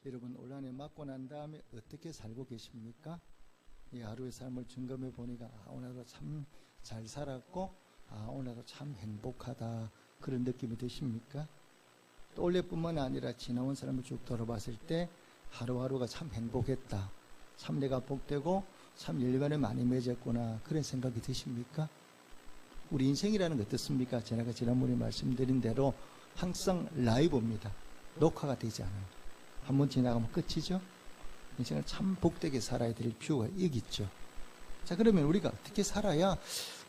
여러분 올 한해 맞고 난 다음에 어떻게 살고 계십니까? 이 하루의 삶을 점검해 보니까 오늘도 참 잘 살았고 오늘도 참 행복하다 그런 느낌이 드십니까? 또 올해뿐만 아니라 지나온 삶을 쭉 돌아봤을 때 하루하루가 참 행복했다, 참 내가 복되고 참 열매를 많이 맺었구나 그런 생각이 드십니까? 우리 인생이라는 게 어떻습니까? 제가 지난번에 말씀드린 대로 항상 라이브입니다. 녹화가 되지 않아요. 한번 지나가면 끝이죠. 인생을 참 복되게 살아야 될 필요가 여기 있죠. 자, 그러면 우리가 어떻게 살아야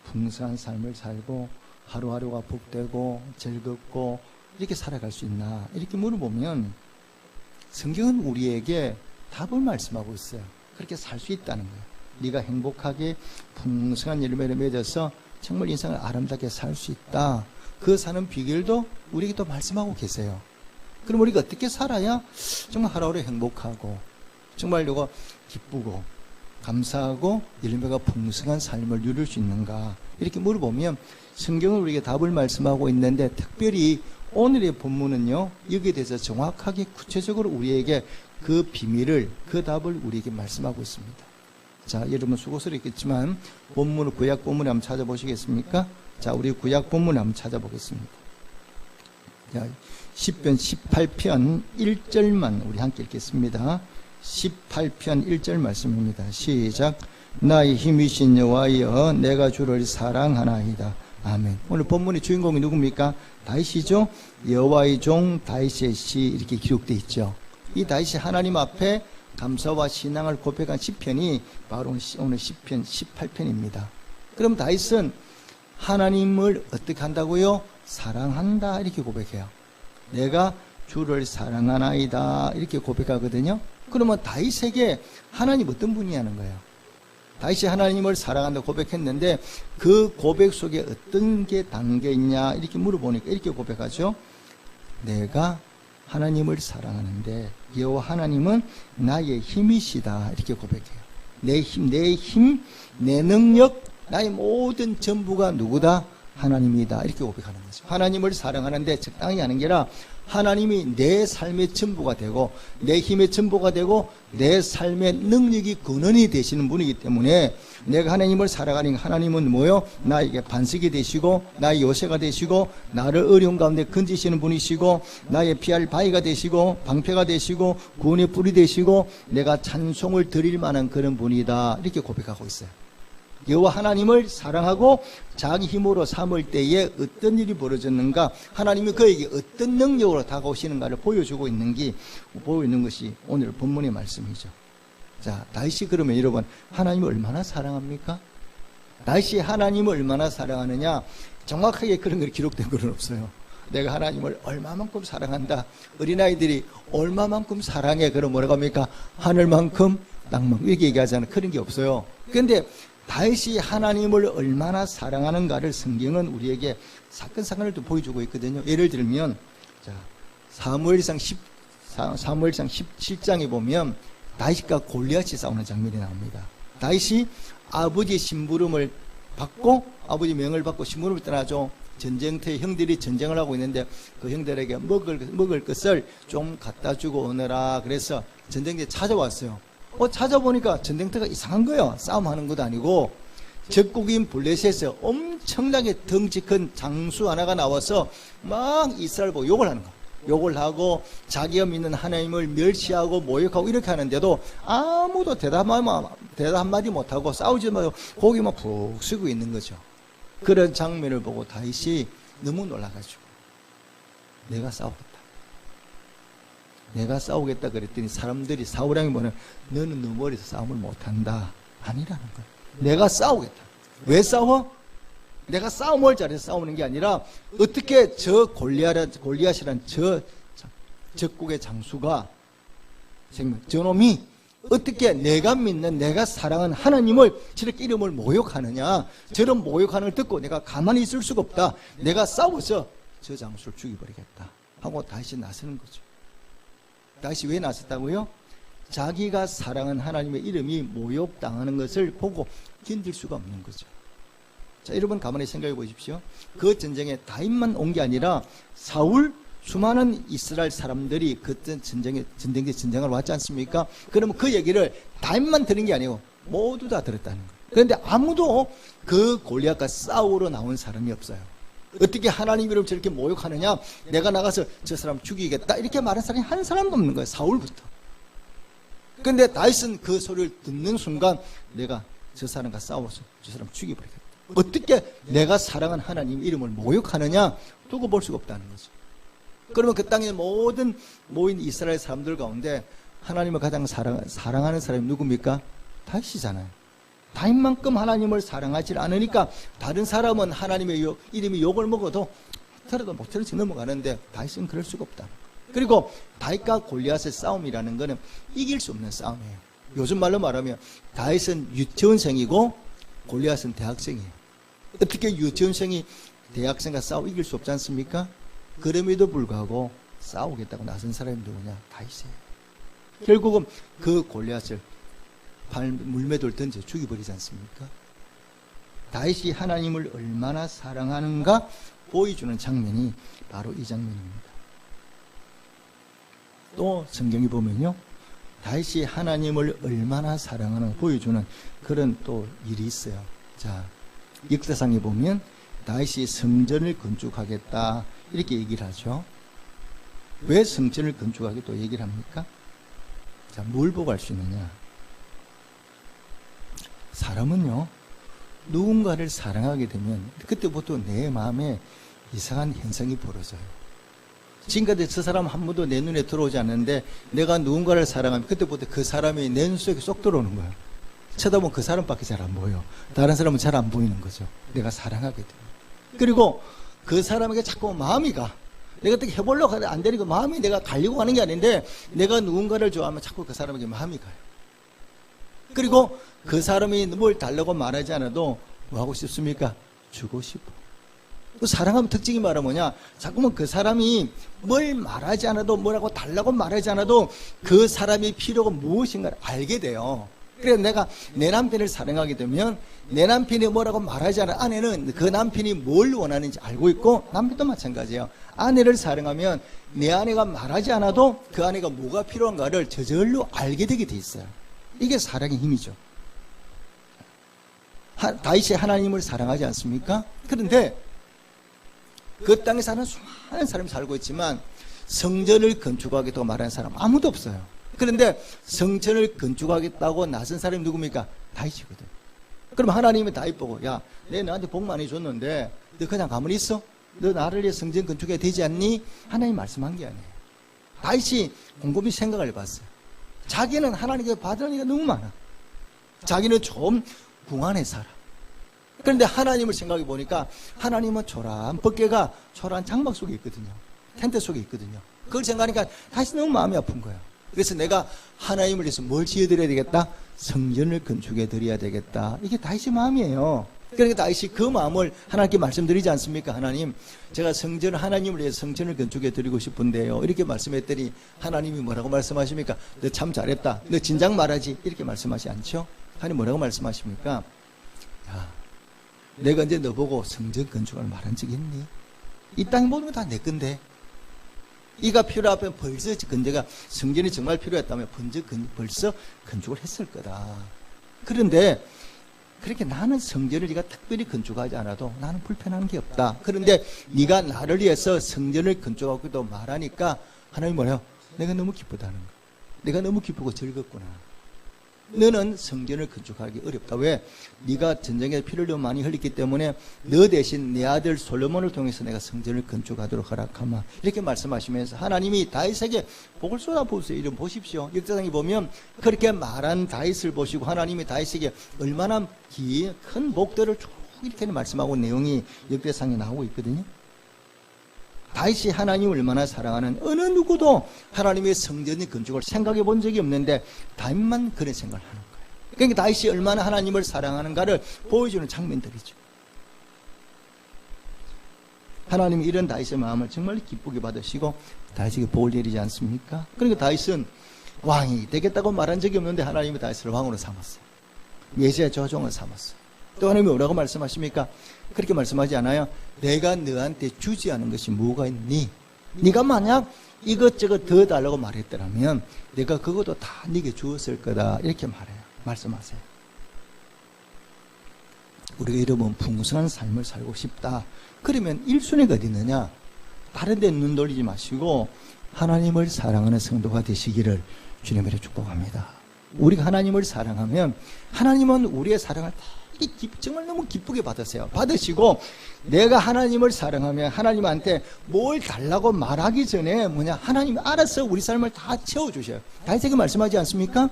풍성한 삶을 살고 하루하루가 복되고 즐겁고 이렇게 살아갈 수 있나 이렇게 물어보면 성경은 우리에게 답을 말씀하고 있어요. 그렇게 살 수 있다는 거예요. 네가 행복하게 풍성한 열매를 맺어서 정말 인생을 아름답게 살 수 있다. 그 사는 비결도 우리에게 또 말씀하고 계세요. 그럼 우리가 어떻게 살아야 정말 하루하루 행복하고 정말 내가 기쁘고 감사하고 열매가 풍성한 삶을 누릴 수 있는가 이렇게 물어보면 성경은 우리에게 답을 말씀하고 있는데 특별히 오늘의 본문은요 여기에 대해서 정확하게 구체적으로 우리에게 그 비밀을 그 답을 우리에게 말씀하고 있습니다. 자, 여러분 수고스럽겠지만 본문을 구약 본문을 한번 찾아보시겠습니까? 자, 우리 구약 본문을 한번 찾아보겠습니다. 자, 시편 18편 1절만 우리 함께 읽겠습니다. 18편 1절 말씀입니다. 시작. 나의 힘이신 여호와여 내가 주를 사랑하나이다. 아멘. 오늘 본문의 주인공이 누굽니까? 다윗이죠. 여호와의 종 다윗의 시 이렇게 기록되어 있죠. 이 다윗이 하나님 앞에 감사와 신앙을 고백한 시편이 바로 오늘 시편 18편입니다. 그럼 다윗은 하나님을 어떻게 한다고요? 사랑한다 이렇게 고백해요. 내가 주를 사랑하나이다 이렇게 고백하거든요. 그러면 다윗에게 하나님 어떤 분이 하는 거예요? 다윗이 하나님을 사랑한다고 고백했는데 그 고백 속에 어떤 게 담겨 있냐 이렇게 물어보니까 이렇게 고백하죠. 내가 하나님을 사랑하는데 여호와 하나님은 나의 힘이시다 이렇게 고백해요. 내 힘, 내 능력, 나의 모든 전부가 누구다? 하나님이다 이렇게 고백하는 거죠. 하나님을 사랑하는데 적당히 하는 게 아니라 하나님이 내 삶의 전부가 되고 내 힘의 전부가 되고 내 삶의 능력이 근원이 되시는 분이기 때문에 내가 하나님을 사랑하는 하나님은 뭐요? 나에게 반석이 되시고 나의 요새가 되시고 나를 어려운 가운데 건지시는 분이시고 나의 피할 바위가 되시고 방패가 되시고 구원의 뿔이 되시고 내가 찬송을 드릴 만한 그런 분이다 이렇게 고백하고 있어요. 여호와 하나님을 사랑하고 자기 힘으로 삼을 때에 어떤 일이 벌어졌는가, 하나님이 그에게 어떤 능력으로 다가오시는가를 보여주고 있는 것이 오늘 본문의 말씀이죠. 자, 다윗이 그러면 여러분 하나님을 얼마나 사랑합니까? 다윗이 하나님을 얼마나 사랑하느냐, 정확하게 그런 걸 기록된 건 없어요. 내가 하나님을 얼마만큼 사랑한다, 어린아이들이 얼마만큼 사랑해, 그럼 뭐라고 합니까? 하늘만큼 땅만큼 이렇게 얘기하잖아요. 그런 게 없어요. 그런데 다윗이 하나님을 얼마나 사랑하는가를 성경은 우리에게 사건을 또 보여주고 있거든요. 예를 들면 자, 사무엘상 17장에 보면 다윗과 골리앗이 싸우는 장면이 나옵니다. 다윗이 아버지의 심부름을 받고 아버지 명을 받고 심부름을 떠나죠. 전쟁터에 형들이 전쟁을 하고 있는데 그 형들에게 먹을 것을 좀 갖다 주고 오너라 그래서 전쟁터에 찾아왔어요. 찾아보니까 전쟁터가 이상한 거예요. 싸움하는 것도 아니고 적국인 블레셋에서 엄청나게 덩치 큰 장수 하나가 나와서 막 이스라엘 보고 욕을 하는 거예요. 욕을 하고 자기가 믿는 하나님을 멸시하고 모욕하고 이렇게 하는데도 아무도 대답 한마디 못하고 싸우지 말고 고개만 푹 숙이고 있는 거죠. 그런 장면을 보고 다윗이 너무 놀라가지고 내가 싸우겠다 그랬더니 사람들이 사울왕이 뭐는 너는 너 머리에서 싸움을 못한다 아니라는 거예요. 내가 싸우겠다. 왜 싸워? 내가 싸움을 잘해서 싸우는 게 아니라 어떻게 저 골리앗이란 저 적국의 장수가 저놈이 어떻게 내가 믿는 내가 사랑하는 하나님을 저렇게 이름을 모욕하느냐, 저런 모욕하는 걸 듣고 내가 가만히 있을 수가 없다. 내가 싸워서 저 장수를 죽여버리겠다 하고 다시 나서는 거죠. 다시 왜 나섰다고요? 자기가 사랑하는 하나님의 이름이 모욕당하는 것을 보고 견딜 수가 없는 거죠. 자, 여러분 가만히 생각해 보십시오. 그 전쟁에 다윗만 온 게 아니라 사울, 수많은 이스라엘 사람들이 그때 전쟁을 왔지 않습니까? 그러면 그 얘기를 다윗만 들은 게 아니고 모두 다 들었다는 거예요. 그런데 아무도 그 골리앗과 싸우러 나온 사람이 없어요. 어떻게 하나님 이름 저렇게 모욕하느냐? 내가 나가서 저 사람 죽이겠다. 이렇게 말한 사람이 한 사람도 없는 거예요. 사울부터. 그런데 다윗은 그 소리를 듣는 순간 내가 저 사람과 싸워서 저 사람 죽여버리겠다. 어떻게 내가 사랑한 하나님 이름을 모욕하느냐? 두고 볼 수가 없다는 거죠. 그러면 그 땅의 모든 모인 이스라엘 사람들 가운데 하나님을 가장 사랑하는 사람이 누굽니까? 다윗이잖아요. 다윗만큼 하나님을 사랑하지 않으니까 다른 사람은 하나님의 이름이 욕을 먹어도 들어도 못 들어지 넘어가는데 다윗은 그럴 수가 없다. 그리고 다윗과 골리앗의 싸움이라는 것은 이길 수 없는 싸움이에요. 요즘 말로 말하면 다윗은 유치원생이고 골리앗은 대학생이에요. 어떻게 유치원생이 대학생과 싸워 이길 수 없지 않습니까? 그럼에도 불구하고 싸우겠다고 나선 사람이 누구냐? 다윗이에요. 결국은 그 골리앗을 물매돌 던져 죽여버리지 않습니까? 다윗이 하나님을 얼마나 사랑하는가 보여주는 장면이 바로 이 장면입니다. 또 성경에 보면요, 다윗이 하나님을 얼마나 사랑하는 보여주는 그런 또 일이 있어요. 자, 역사상에 보면 다윗이 성전을 건축하겠다 이렇게 얘기를 하죠. 왜 성전을 건축하겠다고 얘기를 합니까? 자, 뭘 보고 알 수 있느냐? 사람은요, 누군가를 사랑하게 되면 그때부터 내 마음에 이상한 현상이 벌어져요. 지금까지 저 사람 한 번도 내 눈에 들어오지 않는데 내가 누군가를 사랑하면 그때부터 그 사람이 내 눈 속에 쏙 들어오는 거예요. 쳐다보면 그 사람밖에 잘 안 보여. 다른 사람은 잘 안 보이는 거죠. 내가 사랑하게 돼요. 그리고 그 사람에게 자꾸 마음이 가. 내가 어떻게 해보려고 하는데 안 되니까 마음이 내가 가려고 하는 게 아닌데 내가 누군가를 좋아하면 자꾸 그 사람에게 마음이 가요. 그리고 그 사람이 뭘 달라고 말하지 않아도 뭐 하고 싶습니까? 주고 싶어. 그 사랑하면 특징이 말하면 뭐냐? 자꾸만 그 사람이 뭘 말하지 않아도 뭐라고 달라고 말하지 않아도 그 사람의 필요가 무엇인가를 알게 돼요. 그래서 내가 내 남편을 사랑하게 되면 내 남편이 뭐라고 말하지 않아 아내는 그 남편이 뭘 원하는지 알고 있고 남편도 마찬가지예요. 아내를 사랑하면 내 아내가 말하지 않아도 그 아내가 뭐가 필요한가를 저절로 알게 되게 돼 있어요. 이게 사랑의 힘이죠. 다윗이 하나님을 사랑하지 않습니까? 그런데 그 땅에 사는 수많은 사람이 살고 있지만 성전을 건축하겠다고 말하는 사람 아무도 없어요. 그런데 성전을 건축하겠다고 나선 사람이 누굽니까? 다윗이거든. 그럼 하나님이 다윗 보고 야, 내 너한테 복 많이 줬는데 너 그냥 가만히 있어? 너 나를 위해 성전 건축해야 되지 않니? 하나님 말씀한 게 아니에요. 다윗이 곰곰이 생각을 해봤어요. 자기는 하나님께 받은 일이 너무 많아. 자기는 좀 궁안에 살아. 그런데 하나님을 생각해 보니까 하나님은 초라한 벗개가 초라한 장막 속에 있거든요. 텐트 속에 있거든요. 그걸 생각하니까 다시 너무 마음이 아픈 거예요. 그래서 내가 하나님을 위해서 뭘 지어드려야 되겠다? 성전을 건축해 드려야 되겠다. 이게 다윗의 마음이에요. 그러니까 다윗이 그 마음을 하나님께 말씀드리지 않습니까? 하나님, 제가 성전을 하나님을 위해서 성전을 건축해 드리고 싶은데요. 이렇게 말씀했더니 하나님이 뭐라고 말씀하십니까? 너 참 잘했다. 너 진작 말하지. 이렇게 말씀하지 않죠? 하나님 뭐라고 말씀하십니까? 야, 내가 이제 너 보고 성전 건축을 말한 적이 있니? 이 땅 모든 거 다 내 건데. 이가 필요하면 벌써 근데가 성전이 정말 필요했다면 벌써 건축을 했을 거다. 그런데 그렇게 나는 성전을 네가 특별히 건축하지 않아도 나는 불편한 게 없다. 그런데 네가 나를 위해서 성전을 건축하기도 말하니까 하나님 뭐래요? 내가 너무 기쁘다는 거. 내가 너무 기쁘고 즐겁구나. 너는 성전을 건축하기 어렵다. 왜? 네가 전쟁에 피를 너무 많이 흘렸기 때문에 너 대신 내 아들 솔로몬을 통해서 내가 성전을 건축하도록 허락하마. 이렇게 말씀하시면서 하나님이 다윗에게 복을 쏟아부으세요. 이름 보십시오. 역사상에 보면 그렇게 말한 다윗을 보시고 하나님이 다윗에게 얼마나 큰 복들을 쭉 이렇게 말씀하고 내용이 역사상에 나오고 있거든요. 다윗이 하나님을 얼마나 사랑하는 어느 누구도 하나님의 성전의 건축을 생각해 본 적이 없는데 다윗만 그런 생각을 하는 거예요. 그러니까 다윗이 얼마나 하나님을 사랑하는가를 보여주는 장면들이죠. 하나님이 이런 다윗의 마음을 정말 기쁘게 받으시고 다윗에게 복을 내리지 않습니까? 그러니까 다윗은 왕이 되겠다고 말한 적이 없는데 하나님이 다윗을 왕으로 삼았어요. 메시아 조종을 삼았어요. 또 하나님이 뭐라고 말씀하십니까? 그렇게 말씀하지 않아요? 내가 너한테 주지 않은 것이 뭐가 있니? 네가 만약 이것저것 더 달라고 말했더라면 내가 그것도 다 네게 주었을 거다. 이렇게 말씀하세요. 우리가 여러분 풍성한 삶을 살고 싶다. 그러면 1순위가 어디 있느냐? 다른 데 눈 돌리지 마시고 하나님을 사랑하는 성도가 되시기를 주님으로 축복합니다. 우리가 하나님을 사랑하면 하나님은 우리의 사랑을 정말 너무 기쁘게 받으시고 내가 하나님을 사랑하면 하나님한테 뭘 달라고 말하기 전에 하나님이 알아서 우리 삶을 다 채워주셔요. 다윗에게 말씀하지 않습니까?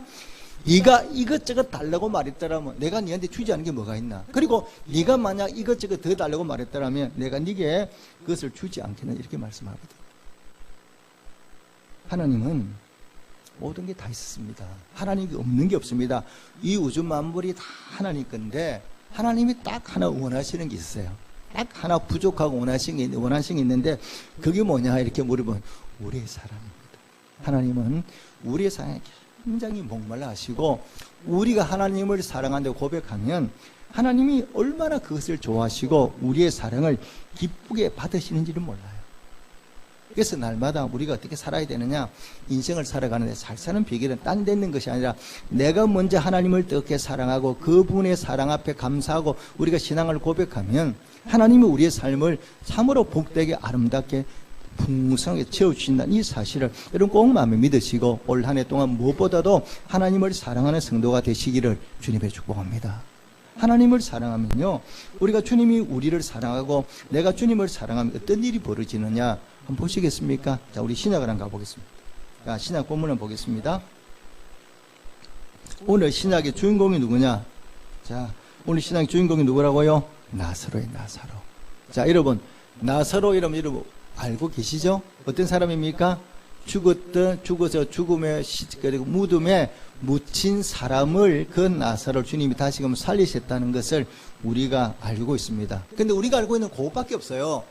네가 이것저것 달라고 말했더라면 내가 네한테 주지 않은 게 뭐가 있나? 그리고 네가 만약 이것저것 더 달라고 말했더라면 내가 네게 그것을 주지 않겠나? 이렇게 말씀하거든요. 하나님은 모든 게 다 있었습니다. 하나님이 없는 게 없습니다. 이 우주 만물이 다 하나님 건데 하나님이 딱 하나 원하시는 게 있어요. 딱 하나 부족하고 원하시는 게 있는데 그게 뭐냐 이렇게 물어보면 우리의 사랑입니다. 하나님은 우리의 사랑에 굉장히 목말라 하시고 우리가 하나님을 사랑한다고 고백하면 하나님이 얼마나 그것을 좋아하시고 우리의 사랑을 기쁘게 받으시는지를 몰라요. 그래서 날마다 우리가 어떻게 살아야 되느냐, 인생을 살아가는데 잘 사는 비결은 딴 데 있는 것이 아니라 내가 먼저 하나님을 어떻게 사랑하고 그분의 사랑 앞에 감사하고 우리가 신앙을 고백하면 하나님이 우리의 삶을 참으로 복되게 아름답게 풍성하게 채워주신다는 이 사실을 여러분 꼭 마음에 믿으시고 올 한 해 동안 무엇보다도 하나님을 사랑하는 성도가 되시기를 주님의 축복합니다. 하나님을 사랑하면요, 우리가 주님이 우리를 사랑하고 내가 주님을 사랑하면 어떤 일이 벌어지느냐 한번 보시겠습니까? 자, 우리 신약을 한번 가보겠습니다. 자, 신약 본문을 보겠습니다. 오늘 신약의 주인공이 누구냐? 자, 오늘 신약의 주인공이 누구라고요? 나사로의 나사로. 자, 여러분 나사로 이름 여러분 알고 계시죠? 어떤 사람입니까? 죽어서 죽음의 그리고 무덤에 묻힌 사람을 그 나사로를 주님이 다시금 살리셨다는 것을 우리가 알고 있습니다. 근데 우리가 알고 있는 그것밖에 없어요.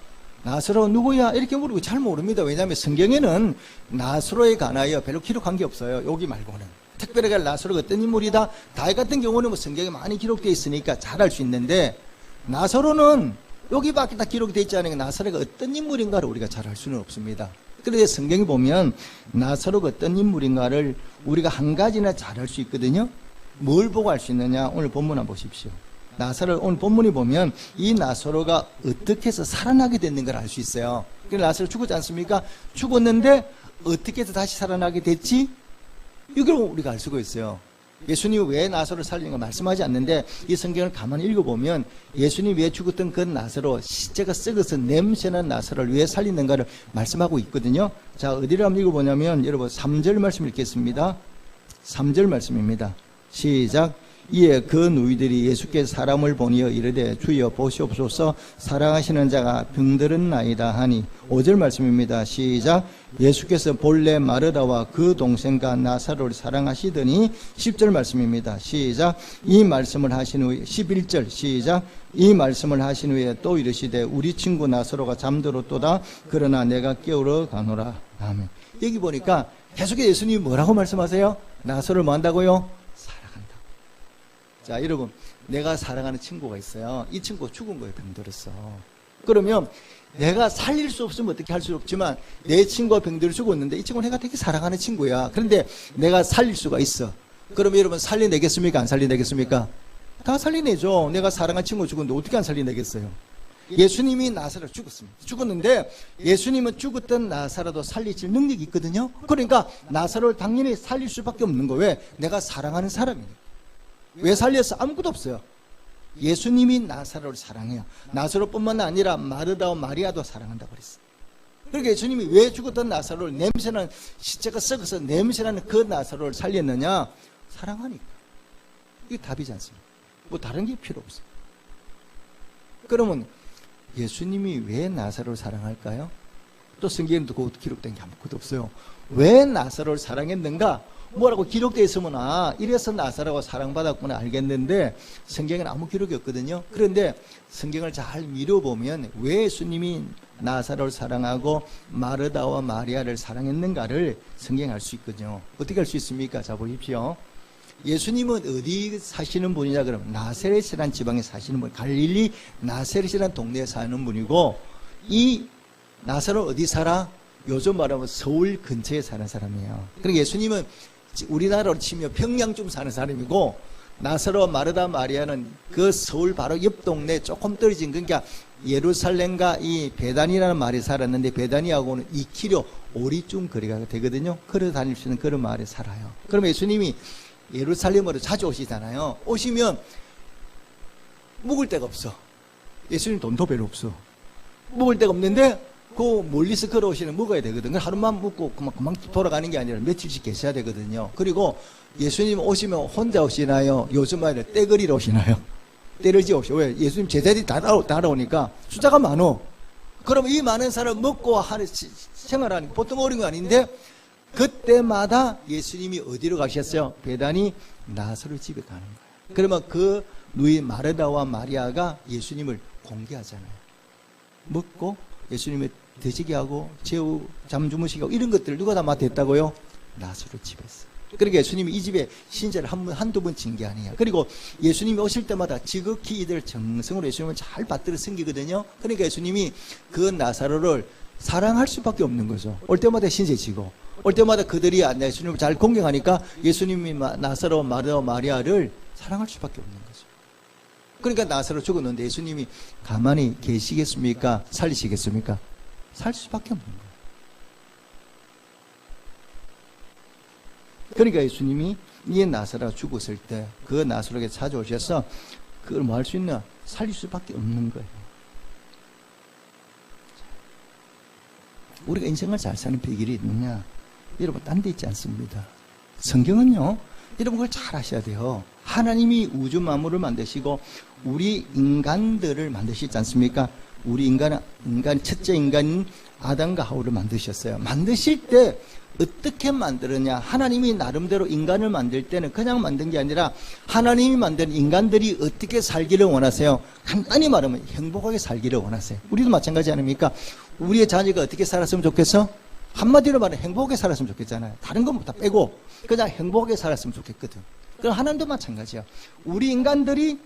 나사로 누구야? 이렇게 물어보고 잘 모릅니다. 왜냐하면 성경에는 나사로에 관하여 별로 기록한 게 없어요. 여기 말고는. 특별하게 나사로가 어떤 인물이다? 다윗 같은 경우는 뭐 성경에 많이 기록되어 있으니까 잘 알 수 있는데 나사로는 여기밖에 다 기록되어 있지 않으니까 나사로가 어떤 인물인가를 우리가 잘 알 수는 없습니다. 그런데 성경에 보면 나사로가 어떤 인물인가를 우리가 한 가지나 잘 알 수 있거든요. 뭘 보고 알 수 있느냐? 오늘 본문 한번 보십시오. 나사로 오늘 본문에 보면 이 나사로가 어떻게 해서 살아나게 됐는 걸 알 수 있어요. 그래서 나사로 죽었지 않습니까? 죽었는데 어떻게 해서 다시 살아나게 됐지? 이걸 우리가 알 수가 있어요. 예수님이 왜 나사로를 살리는가 말씀하지 않는데 이 성경을 가만히 읽어보면 예수님이 왜 죽었던 그 나사로, 시체가 썩어서 냄새난 나사로를 왜 살리는가를 말씀하고 있거든요. 자, 어디를 한번 읽어보냐면 여러분 3절 말씀 읽겠습니다. 3절 말씀입니다. 시작. 이에 그 누이들이 예수께 사람을 보니어 이르되 주여 보시옵소서 사랑하시는 자가 병들은 나이다 하니 5절 말씀입니다. 시작. 예수께서 본래 마르다와 그 동생과 나사로를 사랑하시더니 10절 말씀입니다. 시작. 이 말씀을 하신 후에 11절 시작. 이 말씀을 하신 후에 또 이르시되 우리 친구 나사로가 잠들었도다 그러나 내가 깨우러 가노라. 아멘. 여기 보니까 계속해서 예수님이 뭐라고 말씀하세요? 나사로를 뭐 한다고요? 자, 여러분, 내가 사랑하는 친구가 있어요. 이 친구가 죽은 거예요. 병들었어. 그러면 내가 살릴 수 없으면 어떻게 할 수 없지만 내 친구가 병들어 죽었는데 이 친구는 내가 되게 사랑하는 친구야. 그런데 내가 살릴 수가 있어. 그러면 여러분 살려내겠습니까? 안 살려내겠습니까? 다 살려내죠. 내가 사랑하는 친구 죽었는데 어떻게 안 살려내겠어요? 예수님이 나사로를 죽었는데 예수님은 죽었던 나사로도 살리실 능력이 있거든요. 그러니까 나사로를 당연히 살릴 수밖에 없는 거예요. 왜? 내가 사랑하는 사람이니까. 왜 살렸어? 아무것도 없어요. 예수님이 나사로를 사랑해요. 나사로뿐만 아니라 마르다와 마리아도 사랑한다고 그랬어요. 그러니까 예수님이 왜 죽었던 나사로를 냄새나는 시체가 썩어서 냄새나는 그 나사로를 살렸느냐? 사랑하니까. 이게 답이지 않습니까? 뭐 다른 게 필요 없어요. 그러면 예수님이 왜 나사로를 사랑할까요? 또 성경에도 그것도 기록된 게 아무것도 없어요. 왜 나사로를 사랑했는가? 뭐라고 기록되어 있으면 이래서 나사로가 사랑받았구나 알겠는데 성경에는 아무 기록이 없거든요. 그런데 성경을 잘 미뤄보면 왜 예수님이 나사로를 사랑하고 마르다와 마리아를 사랑했는가를 성경에 알 수 있거든요. 어떻게 알 수 있습니까? 자, 보십시오. 예수님은 어디 사시는 분이냐 그러면 나사렛이라는 지방에 사시는 분, 갈릴리 나사렛이라는 동네에 사는 분이고 이 나사로 어디 살아? 요즘 말하면 서울 근처에 사는 사람이에요. 그러니까 예수님은 우리나라로 치면 평양쯤 사는 사람이고, 나사로와 마르다 마리아는 그 서울 바로 옆 동네 조금 떨어진, 그러니까 예루살렘과 이 베단이라는 말이 살았는데, 베단이하고는 2km 오리쯤 거리가 되거든요. 걸어 다닐 수 있는 그런 마을에 살아요. 그럼 예수님이 예루살렘으로 자주 오시잖아요. 오시면 묵을 데가 없어. 예수님 돈도 별로 없어. 묵을 데가 없는데 그 멀리서 걸어오시는 묵어야 되거든요. 하루만 묵고 그만 돌아가는 게 아니라 며칠씩 계셔야 되거든요. 그리고 예수님 오시면 혼자 오시나요? 요즘 말에 떼거리로 오시나요? 때를 지어 오시오. 왜? 예수님 제자들이 다 따라오니까 숫자가 많어. 그럼 이 많은 사람 먹고 생활하는 게 보통 어려운 거 아닌데, 그때마다 예수님이 어디로 가셨어요? 베다니 나사로 집에 가는 거예요. 그러면 그 누이 마르다와 마리아가 예수님을 공개하잖아요. 먹고 예수님을 드시게 하고 잠 주무시게 하고 이런 것들을 누가 다 맡았다고요? 나사로 집에서. 그러니까 예수님이 이 집에 신자를 한두 번 진 게 아니에요. 그리고 예수님이 오실 때마다 지극히 이들 정성으로 예수님을 잘 받들어 섬기거든요. 그러니까 예수님이 그 나사로를 사랑할 수밖에 없는 거죠. 올 때마다 신세 지고, 올 때마다 그들이 예수님을 잘 공경하니까 예수님이 나사로, 마르다, 마리아를 사랑할 수밖에 없는 거죠. 그러니까 나사로 죽었는데 예수님이 가만히 계시겠습니까? 살리시겠습니까? 살 수밖에 없는 거예요. 그러니까 예수님이 이 나사로가 죽었을 때 그 나사로에게 찾아오셔서 그걸 뭐 할 수 있나? 살릴 수밖에 없는 거예요. 우리가 인생을 잘 사는 비결이 있느냐? 여러분, 딴 데 있지 않습니다. 성경은요, 여러분 그걸 잘 아셔야 돼요. 하나님이 우주 만물을 만드시고 우리 인간들을 만드시지 않습니까? 우리 첫째 인간인 아담과 하와를 만드셨어요. 만드실 때 어떻게 만들었냐? 하나님이 나름대로 인간을 만들 때는 그냥 만든 게 아니라 하나님이 만든 인간들이 어떻게 살기를 원하세요? 간단히 말하면 행복하게 살기를 원하세요. 우리도 마찬가지 아닙니까? 우리의 자녀가 어떻게 살았으면 좋겠어? 한마디로 말하면 행복하게 살았으면 좋겠잖아요. 다른 건 다 빼고 그냥 행복하게 살았으면 좋겠거든. 그럼 하나님도 마찬가지야. 우리 인간들이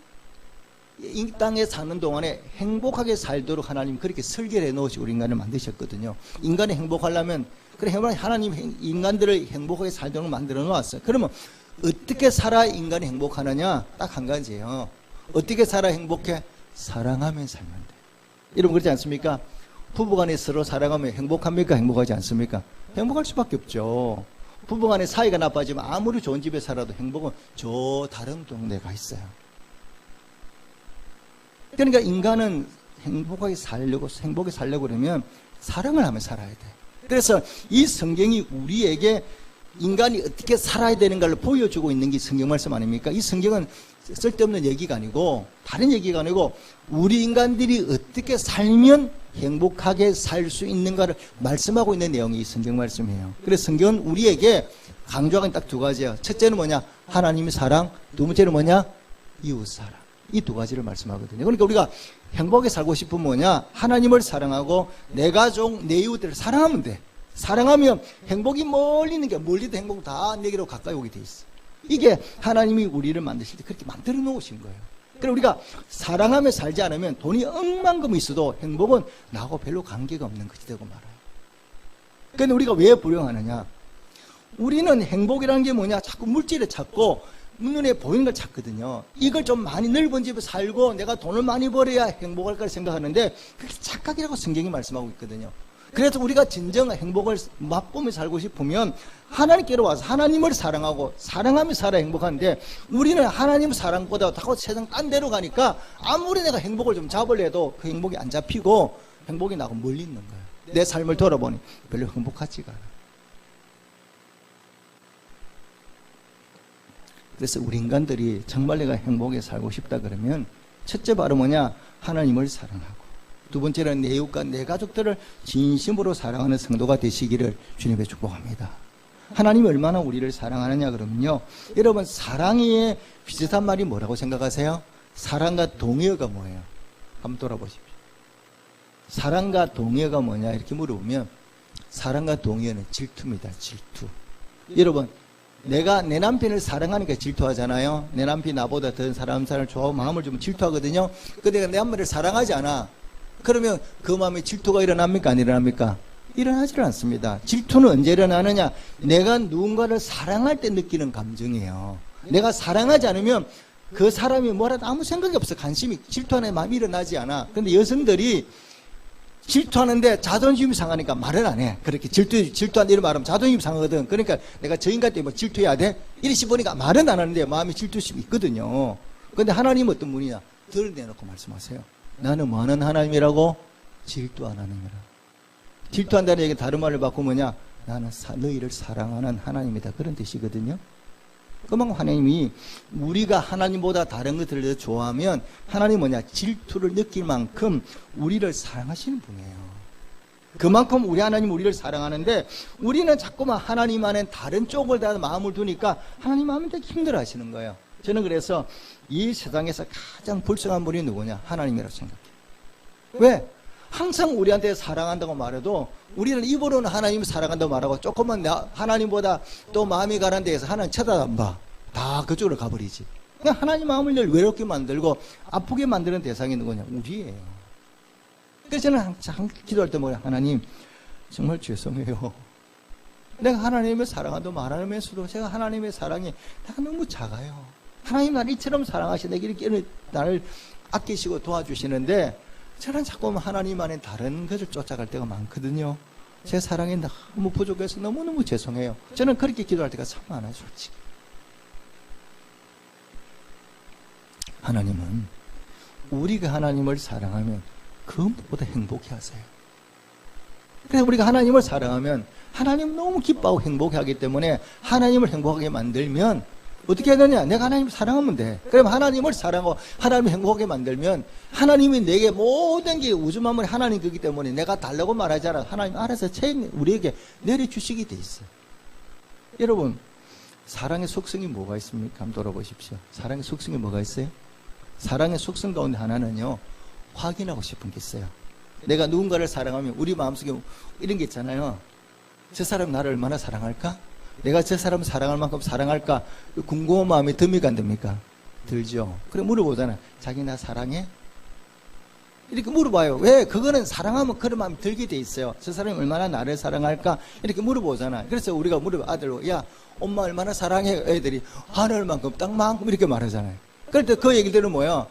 이 땅에 사는 동안에 행복하게 살도록 하나님 그렇게 설계를 해놓으시고 우리 인간을 만드셨거든요. 인간이 행복하려면, 그래, 하나님 인간들을 행복하게 살도록 만들어 놓았어요. 그러면 어떻게 살아 인간이 행복하느냐? 딱 한 가지예요. 어떻게 살아 행복해? 사랑하면 살면 돼. 여러분 그렇지 않습니까? 부부간에 서로 사랑하면 행복합니까? 행복하지 않습니까? 행복할 수밖에 없죠. 부부간에 사이가 나빠지면 아무리 좋은 집에 살아도 행복은 저 다른 동네에 가 있어요. 그러니까 인간은 행복하게 살려고 그러면 사랑을 하며 살아야 돼. 그래서 이 성경이 우리에게 인간이 어떻게 살아야 되는가를 보여주고 있는 게 성경 말씀 아닙니까? 이 성경은 쓸데없는 얘기가 아니고 다른 얘기가 아니고 우리 인간들이 어떻게 살면 행복하게 살 수 있는가를 말씀하고 있는 내용이 이 성경 말씀이에요. 그래서 성경은 우리에게 강조하는 딱 두 가지예요. 첫째는 뭐냐? 하나님의 사랑. 두 번째는 뭐냐? 이웃 사랑. 이 두 가지를 말씀하거든요. 그러니까 우리가 행복하게 살고 싶으면 뭐냐? 하나님을 사랑하고 내 가족, 내 이웃들을 사랑하면 돼. 사랑하면 행복이 멀리 있는 게 멀리도 행복 다 내게로 가까이 오게 돼 있어. 이게 하나님이 우리를 만드실 때 그렇게 만들어 놓으신 거예요. 그래서 우리가 사랑하며 살지 않으면 돈이 억만금 있어도 행복은 나하고 별로 관계가 없는 것이 되고 말아요. 그런데 우리가 왜 불행하느냐? 우리는 행복이라는 게 뭐냐? 자꾸 물질을 찾고 눈에 보이는 걸 찾거든요. 이걸 좀 많이 넓은 집에 살고 내가 돈을 많이 벌어야 행복할 거라 생각하는데 그게 착각이라고 성경이 말씀하고 있거든요. 그래서 우리가 진정 행복을 맛보며 살고 싶으면 하나님께로 와서 하나님을 사랑하고 사랑하며 살아야 행복한데 우리는 하나님 사랑보다 자꾸 세상 딴 데로 가니까 아무리 내가 행복을 좀 잡으려 해도 그 행복이 안 잡히고 행복이 나하고 멀리 있는 거예요. 내 삶을 돌아보니 별로 행복하지가 않아. 그래서 우리 인간들이 정말 내가 행복하게 살고 싶다 그러면 첫째 바로 뭐냐? 하나님을 사랑하고 두 번째는 내 이웃과 내 가족들을 진심으로 사랑하는 성도가 되시기를 주님의 축복합니다. 하나님이 얼마나 우리를 사랑하느냐 그러면요. 여러분 사랑에 비슷한 말이 뭐라고 생각하세요? 사랑과 동의어가 뭐예요? 한번 돌아보십시오. 사랑과 동의어가 뭐냐 이렇게 물어보면 사랑과 동의어는 질투입니다. 질투. 여러분 내가 내 남편을 사랑하니까 질투하잖아요. 내 남편이 나보다 더 사람을 좋아하고 마음을 주면 질투하거든요. 근데 내가 내 남편을 사랑하지 않아. 그러면 그 마음에 질투가 일어납니까? 안 일어납니까? 일어나지를 않습니다. 질투는 언제 일어나느냐? 내가 누군가를 사랑할 때 느끼는 감정이에요. 내가 사랑하지 않으면 그 사람이 뭐라도 아무 생각이 없어. 관심이, 질투하는 마음이 일어나지 않아. 근데 여성들이 질투하는데 자존심이 상하니까 말을 안 해. 그렇게 질투한다 이런 말하면 자존심이 상하거든. 그러니까 내가 저 인간 때문에 질투해야 돼? 이러시 보니까 말은 안 하는데 마음이 질투심이 있거든요. 근데 하나님은 어떤 분이냐? 드러내놓고 말씀하세요. 나는 뭐 하는 하나님이라고? 질투하는 하나님이라. 질투한다는 얘기는 다른 말을 바꾸면 뭐냐? 나는 너희를 사랑하는 하나님이다. 그런 뜻이거든요. 그만큼 하나님이 우리가 하나님보다 다른 것들을 더 좋아하면 하나님은 뭐냐? 질투를 느낄 만큼 우리를 사랑하시는 분이에요. 그만큼 우리 하나님 우리를 사랑하는데 우리는 자꾸만 하나님 안에 다른 쪽을 다 마음을 두니까 하나님 마음이 되게 힘들어 하시는 거예요. 저는 그래서 이 세상에서 가장 불쌍한 분이 누구냐? 하나님이라고 생각해요. 왜? 항상 우리한테 사랑한다고 말해도 우리는 입으로는 하나님을 사랑한다고 말하고 조금만 하나님보다 또 마음이 가는 데에서 하나님 쳐다도 안 봐. 다 그쪽으로 가버리지. 그냥 하나님 마음을 늘 외롭게 만들고 아프게 만드는 대상이 누구냐? 우리예요. 그래서 저는 항상 기도할 때 뭐냐? 하나님 정말 죄송해요. 내가 하나님을 사랑한다고 말하면서도 제가 하나님의 사랑이 내가 너무 작아요. 하나님 나를 이처럼 사랑하시는데 이렇게 나를 아끼시고 도와주시는데 저는 자꾸 하나님 안에 다른 것을 쫓아갈 때가 많거든요. 제 사랑이 너무 부족해서 너무너무 죄송해요. 저는 그렇게 기도할 때가 참 많아요, 솔직히. 하나님은 우리가 하나님을 사랑하면 그 무엇보다 행복해 하세요. 그래서 우리가 하나님을 사랑하면 하나님 너무 기뻐하고 행복해 하기 때문에 하나님을 행복하게 만들면 어떻게 해야 되냐? 내가 하나님을 사랑하면 돼. 그럼 하나님을 사랑하고 하나님을 행복하게 만들면 하나님이 내게 모든 게 우주 만물이 하나님 거기 때문에 내가 달라고 말하잖아. 하나님 알아서 우리에게 내려주시게 돼 있어요. 여러분, 사랑의 속성이 뭐가 있습니까? 한번 돌아보십시오. 사랑의 속성이 뭐가 있어요? 사랑의 속성 가운데 하나는요, 확인하고 싶은 게 있어요. 내가 누군가를 사랑하면 우리 마음속에 이런 게 있잖아요. 저 사람 나를 얼마나 사랑할까? 내가 저 사람을 사랑할 만큼 사랑할까? 궁금한 마음이 듭니까 안 듭니까? 들죠. 그래 물어보잖아요. 자기 나 사랑해? 이렇게 물어봐요. 왜? 그거는 사랑하면 그런 마음이 들게 돼 있어요. 저 사람이 얼마나 나를 사랑할까? 이렇게 물어보잖아요. 그래서 우리가 물어봐 아들, 야 엄마 얼마나 사랑해? 애들이 하늘만큼 땅만큼 이렇게 말하잖아요. 그럴 때 그 얘기 들으면 뭐야?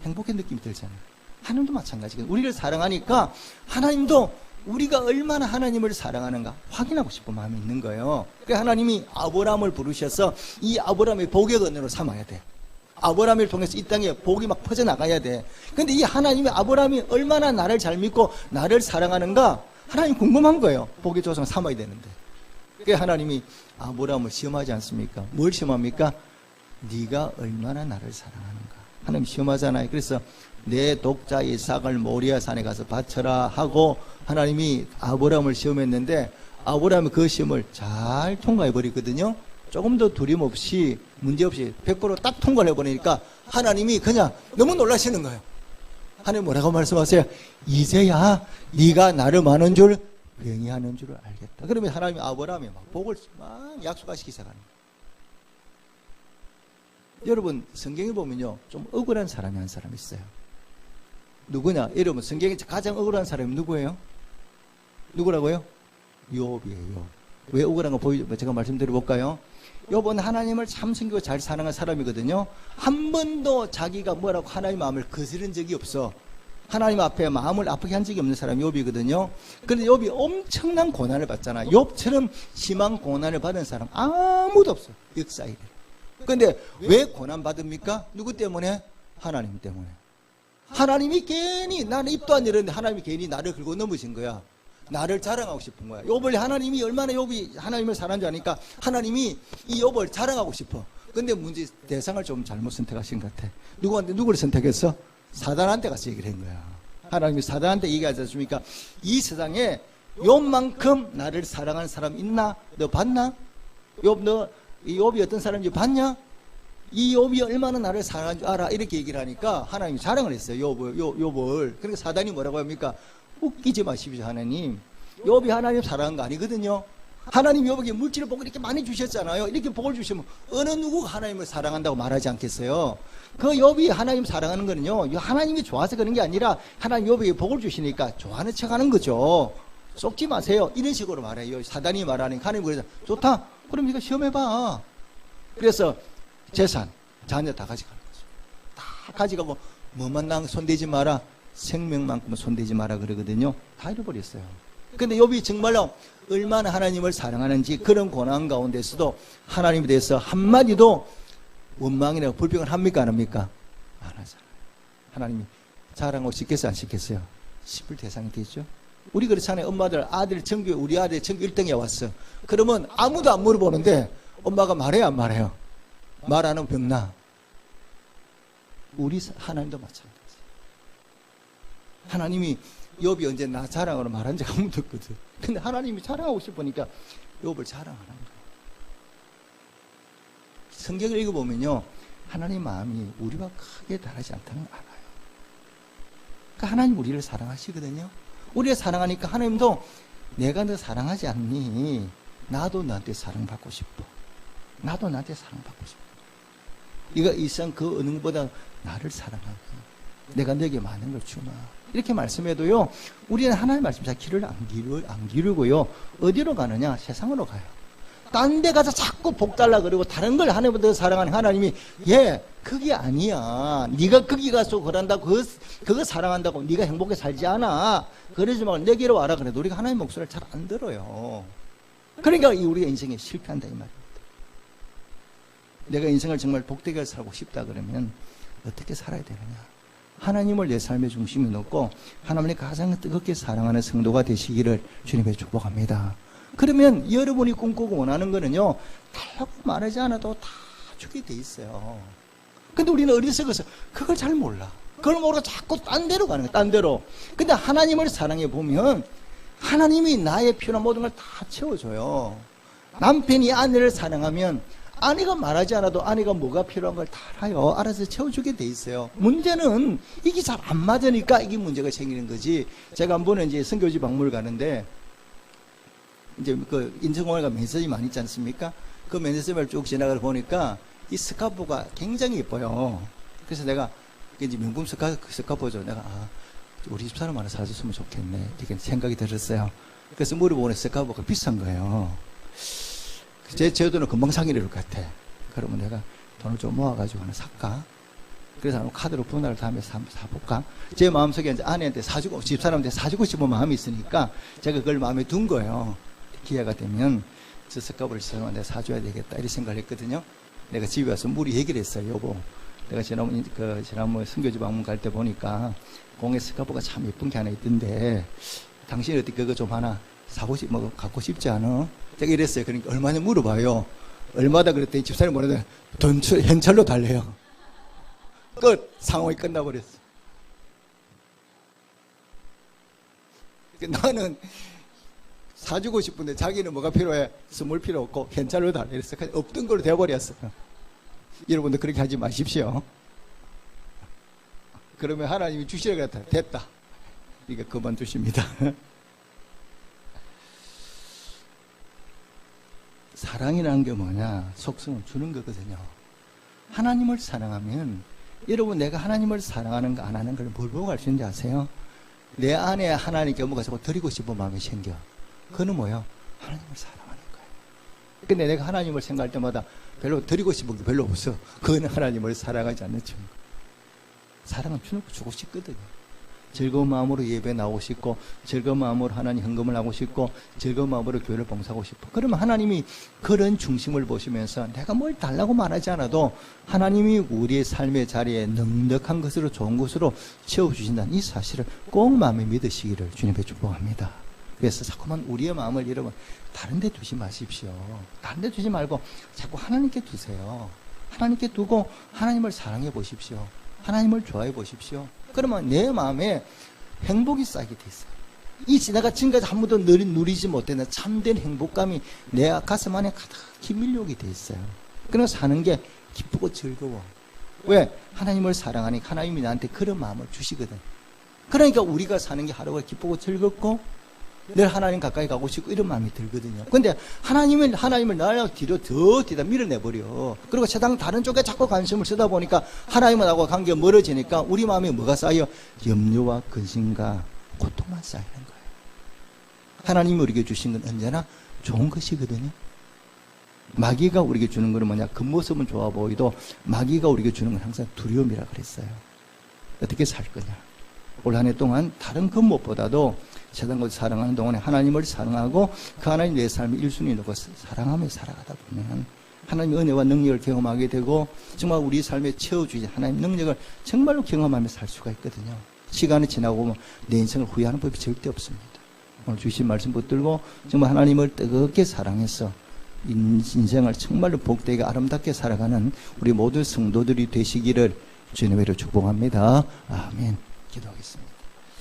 행복한 느낌이 들잖아요. 하나님도 마찬가지거든요. 우리를 사랑하니까 하나님도 우리가 얼마나 하나님을 사랑하는가 확인하고 싶은 마음이 있는 거예요. 그러니까 하나님이 아브라함을 부르셔서 이 아브라함의 복의 근원으로 삼아야 돼. 아브라함을 통해서 이 땅에 복이 막 퍼져나가야 돼. 근데 이 하나님이 아브라함이 얼마나 나를 잘 믿고 나를 사랑하는가 하나님 궁금한 거예요. 복의 조상 삼아야 되는데. 그러니까 하나님이 아브라함을 시험하지 않습니까? 뭘 시험합니까? 네가 얼마나 나를 사랑하는가. 하나님 시험하잖아요. 그래서 내 독자 이삭을 모리아 산에 가서 바쳐라 하고 하나님이 아브라함을 시험했는데 아브라함이 그 시험을 잘 통과해 버리거든요. 조금 더 두려움 없이 문제없이 100% 딱 통과를 해버리니까 하나님이 그냥 너무 놀라시는 거예요. 하나님 뭐라고 말씀하세요? 이제야 네가 나를 아는 줄 명예하는 줄을 알겠다. 그러면 하나님이 아브라함이 막 복을 막 약속하시기 시작하는 거예요. 여러분 성경에 보면요 좀 억울한 사람이 한 사람 있어요. 누구냐? 여러분 성경에 가장 억울한 사람이 누구예요? 누구라고요? 욥이에요. 왜 억울한 거 제가 말씀드려볼까요? 욥은 하나님을 참 섬기고 잘 사랑한 사람이거든요. 한 번도 자기가 뭐라고 하나님 마음을 거스른 적이 없어. 하나님 앞에 마음을 아프게 한 적이 없는 사람이 욥이거든요. 그런데 욥이 엄청난 고난을 받잖아. 욥처럼 심한 고난을 받은 사람 아무도 없어. 역사에. 그런데 왜 고난 받습니까? 누구 때문에? 하나님 때문에. 하나님이 괜히 나는 입도 안 열었는데 하나님이 괜히 나를 긁고 넘으신 거야. 나를 자랑하고 싶은 거야. 욥을 하나님이 얼마나 욥이 하나님을 사랑하는 줄 아니까 하나님이 이 욥을 자랑하고 싶어. 근데 문제 대상을 좀 잘못 선택하신 것 같아. 누구를 선택했어? 사단한테 가서 얘기를 한 거야. 하나님이 사단한테 얘기하지 않습니까? 이 세상에 욥만큼 나를 사랑하는 사람 있나? 너 봤나? 욥 이 욥이 어떤 사람인지 봤냐? 이 욥이 얼마나 나를 사랑하는 줄 알아? 이렇게 얘기를 하니까 하나님이 자랑을 했어요. 욥을. 그러니까 사단이 뭐라고 합니까? 웃기지 마십시오, 하나님. 욥이 하나님 사랑한 거 아니거든요. 하나님 욥에게 물질을 복을 이렇게 많이 주셨잖아요. 이렇게 복을 주시면 어느 누구가 하나님을 사랑한다고 말하지 않겠어요? 그 욥이 하나님 사랑하는 거는요, 하나님이 좋아서 그런 게 아니라 하나님 욥에게 복을 주시니까 좋아하는 척 하는 거죠. 속지 마세요. 이런 식으로 말해요. 사단이 말하니까 하나님 그래서 좋다. 그럼 이거 시험해봐. 그래서 재산, 자녀 다 가져가는 거죠. 다 가져가고 뭐만 손대지 마라. 생명만큼은 손대지 마라 그러거든요. 다 잃어버렸어요. 근데 욥이 정말로 얼마나 하나님을 사랑하는지 그런 고난 가운데서도 하나님에 대해서 한마디도 원망이나 불평을 합니까 안 합니까? 안 하잖아요. 하나님이 자랑하고 싶겠어요 안 싶겠어요? 싶을 대상이 되죠. 우리 그렇잖아요. 엄마들 아들 전교 우리 아들 전교 1등에 왔어. 그러면 아무도 안 물어보는데 엄마가 말해요 안 말해요? 말 안 하면 병나. 우리 하나님도 마찬가지. 하나님이 욥이 언제 나 자랑으로 말한 적 아무도 없거든. 근데 하나님이 자랑하고 싶으니까 욥을 자랑하는 거예요. 성경을 읽어보면요, 하나님 마음이 우리와 크게 다르지 않다는 걸 알아요. 그러니까 하나님 우리를 사랑하시거든요. 우리를 사랑하니까 하나님도 내가 너 사랑하지 않니? 나도 너한테 사랑받고 싶어. 나도 나한테 사랑받고 싶어. 네가 이상 그 어느 것보다 나를 사랑하고 내가 너에게 많은 걸 주마. 이렇게 말씀해도요, 우리는 하나님 말씀 잘 귀를 안 기르고요. 어디로 가느냐? 세상으로 가요. 딴 데 가서 자꾸 복 달라 그러고 다른 걸 하나님보다 사랑하는 하나님이 그게 아니야. 네가 거기 가서 그런다고 그거 사랑한다고 네가 행복하게 살지 않아. 그러지 말고 내게로 와라 그래도 우리가 하나님 목소리를 잘 안 들어요. 그러니까 우리가 인생에 실패한다 이 말입니다. 내가 인생을 정말 복되게 살고 싶다 그러면 어떻게 살아야 되느냐? 하나님을 내 삶의 중심에 놓고 하나님을 가장 뜨겁게 사랑하는 성도가 되시기를 주님의 축복합니다. 그러면 여러분이 꿈꾸고 원하는 거는요, 달라고 말하지 않아도 다 주게 돼 있어요. 근데 우리는 어리석어서 그걸 잘 몰라. 그걸 모르고 자꾸 딴 데로 가는 거야, 딴 데로. 근데 하나님을 사랑해 보면 하나님이 나의 필요한 모든 걸 다 채워줘요. 남편이 아내를 사랑하면 아내가 말하지 않아도 아내가 뭐가 필요한 걸 다 알아요. 알아서 채워주게 돼 있어요. 문제는 이게 잘 안 맞으니까 이게 문제가 생기는 거지. 제가 한 번은 이제 선교지 박물관 가는데 이제 그 인천공항에 가면 면세점이 많이 있지 않습니까? 그 면세점을 쭉 지나가다 보니까 이 스카프가 굉장히 예뻐요. 그래서 내가 이제 명품 스카프죠. 내가 우리 집사람 하나 사줬으면 좋겠네 이렇게 생각이 들었어요. 그래서 물어보니 스카프가 비싼 거예요. 제 돈은 금방 사기를 할 것 같아. 그러면 내가 돈을 좀 모아가지고 하나 살까? 그래서 한번 카드로 분할을 하면서 한번 사볼까? 제 마음속에 이제 아내한테 사주고, 집사람한테 사주고 싶은 마음이 있으니까 제가 그걸 마음에 둔 거예요. 기회가 되면 저 스카프를 내가 사줘야 되겠다. 이렇게 생각을 했거든요. 내가 집에 와서 무리 얘기를 했어요. 여보, 내가 지난번 선교지 방문 갈 때 보니까 공예 스카프가 참 예쁜 게 하나 있던데 당신이 어떻게 그거 좀 하나 갖고 싶지 않아? 제가 이랬어요. 그러니까 얼마나 물어봐요. 얼마다 그랬더니 집사람이 뭐라든 현찰로 달래요. 끝! 상황이 끝나버렸어. 나는 사주고 싶은데 자기는 뭐가 필요해? 선물 필요 없고 현찰로 달래. 그래서 없던 걸로 되어버렸어요. 여러분들 그렇게 하지 마십시오. 그러면 하나님이 주시라고 했다. 됐다. 그러니까 그만두십니다. 사랑이라는 게 뭐냐? 속성을 주는 거거든요. 하나님을 사랑하면 여러분 내가 하나님을 사랑하는 거 안 하는 걸 뭘 보고 알 수 있는지 아세요? 내 안에 하나님께 뭔가 자꾸 드리고 싶은 마음이 생겨. 그거는 뭐예요? 하나님을 사랑하는 거예요. 근데 내가 하나님을 생각할 때마다 별로 드리고 싶은 게 별로 없어. 그거는 하나님을 사랑하지 않는 증거. 사랑은 주고 싶거든요. 즐거운 마음으로 예배 나오고 싶고 즐거운 마음으로 하나님 헌금을 하고 싶고 즐거운 마음으로 교회를 봉사하고 싶어. 그러면 하나님이 그런 중심을 보시면서 내가 뭘 달라고 말하지 않아도 하나님이 우리의 삶의 자리에 넉넉한 것으로 좋은 것으로 채워주신다는 이 사실을 꼭 마음에 믿으시기를 주님께 축복합니다. 그래서 자꾸만 우리의 마음을 여러분 다른 데 두지 마십시오. 다른 데 두지 말고 자꾸 하나님께 두세요. 하나님께 두고 하나님을 사랑해 보십시오. 하나님을 좋아해 보십시오. 그러면 내 마음에 행복이 쌓이게 돼 있어요. 내가 지금까지 한 번도 누리지 못했는 참된 행복감이 내 가슴 안에 가득히 밀려오게 돼 있어요. 그래서 사는 게 기쁘고 즐거워. 왜? 하나님을 사랑하니까 하나님이 나한테 그런 마음을 주시거든. 그러니까 우리가 사는 게 하루가 기쁘고 즐겁고 늘 하나님 가까이 가고 싶고 이런 마음이 들거든요. 근데 하나님을 나를 뒤다 밀어내버려. 그리고 세상 다른 쪽에 자꾸 관심을 쓰다 보니까 하나님하고 관계가 멀어지니까 우리 마음에 뭐가 쌓여? 염려와 근심과 고통만 쌓이는 거예요. 하나님이 우리에게 주신 건 언제나 좋은 것이거든요. 마귀가 우리에게 주는 것은 뭐냐? 겉모습은 좋아 보이도 마귀가 우리에게 주는 건 항상 두려움이라 그랬어요. 어떻게 살 거냐? 올 한 해 동안 다른 그 무엇보다도 세상을 사랑하는 동안에 하나님을 사랑하고 그 하나님 내 삶의 1순위 놓고 사랑하며 살아가다 보면 하나님의 은혜와 능력을 경험하게 되고 정말 우리 삶에 채워주신 하나님의 능력을 정말로 경험하며 살 수가 있거든요. 시간이 지나고 보면 내 인생을 후회하는 법이 절대 없습니다. 오늘 주신 말씀 붙들고 정말 하나님을 뜨겁게 사랑해서 인생을 정말로 복되게 아름답게 살아가는 우리 모두 성도들이 되시기를 주님의 이름으로 축복합니다. 아멘. 기도하겠습니다.